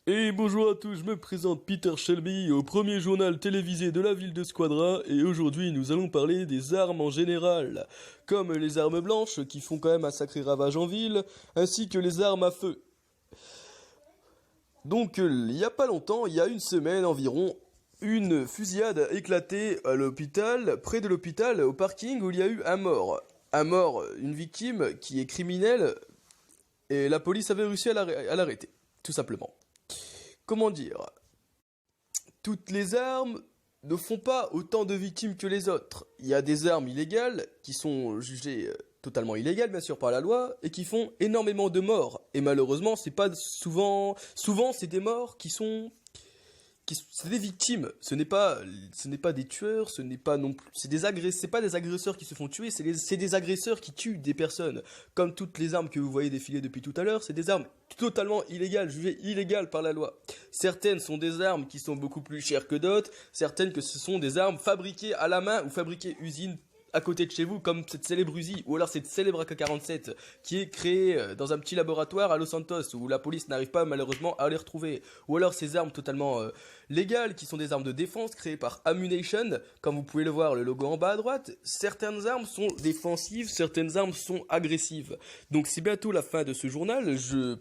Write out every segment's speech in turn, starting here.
Et bonjour à tous, je me présente Peter Shelby au premier journal télévisé de la ville de Squadra et aujourd'hui nous allons parler des armes en général, comme les armes blanches qui font quand même un sacré ravage en ville, ainsi que les armes à feu. Donc il y a pas longtemps, il y a une semaine environ, une fusillade a éclaté à l'hôpital, près de l'hôpital, au parking où il y a eu un mort. Un mort, une victime qui est criminelle et la police avait réussi à l'arrêter, tout simplement. Comment dire? Toutes les armes ne font pas autant de victimes que les autres. Il y a des armes illégales qui sont jugées totalement illégales bien sûr par la loi et qui font énormément de morts. Et malheureusement, c'est pas souvent c'est des morts c'est des victimes. Ce n'est pas des tueurs, ce n'est pas non plus, c'est pas des agresseurs qui se font tuer, c'est des agresseurs qui tuent des personnes. Comme toutes les armes que vous voyez défiler depuis tout à l'heure, c'est des armes totalement illégales, jugées illégales par la loi. Certaines sont des armes qui sont beaucoup plus chères que d'autres, certaines que ce sont des armes fabriquées à la main ou fabriquées usine à côté de chez vous, comme cette célèbre Uzi, ou alors cette célèbre AK-47, qui est créée dans un petit laboratoire à Los Santos, où la police n'arrive pas malheureusement à les retrouver. Ou alors ces armes totalement légales, qui sont des armes de défense créées par Ammunition, comme vous pouvez le voir, le logo en bas à droite. Certaines armes sont défensives, certaines armes sont agressives. Donc c'est bientôt la fin de ce journal, je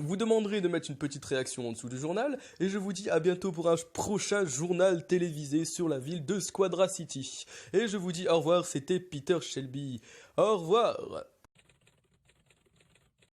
vous demanderai de mettre une petite réaction en dessous du journal, et je vous dis à bientôt pour un prochain journal télévisé sur la ville de Squadra City. Et je vous dis au revoir, c'était Peter Shelby. Au revoir.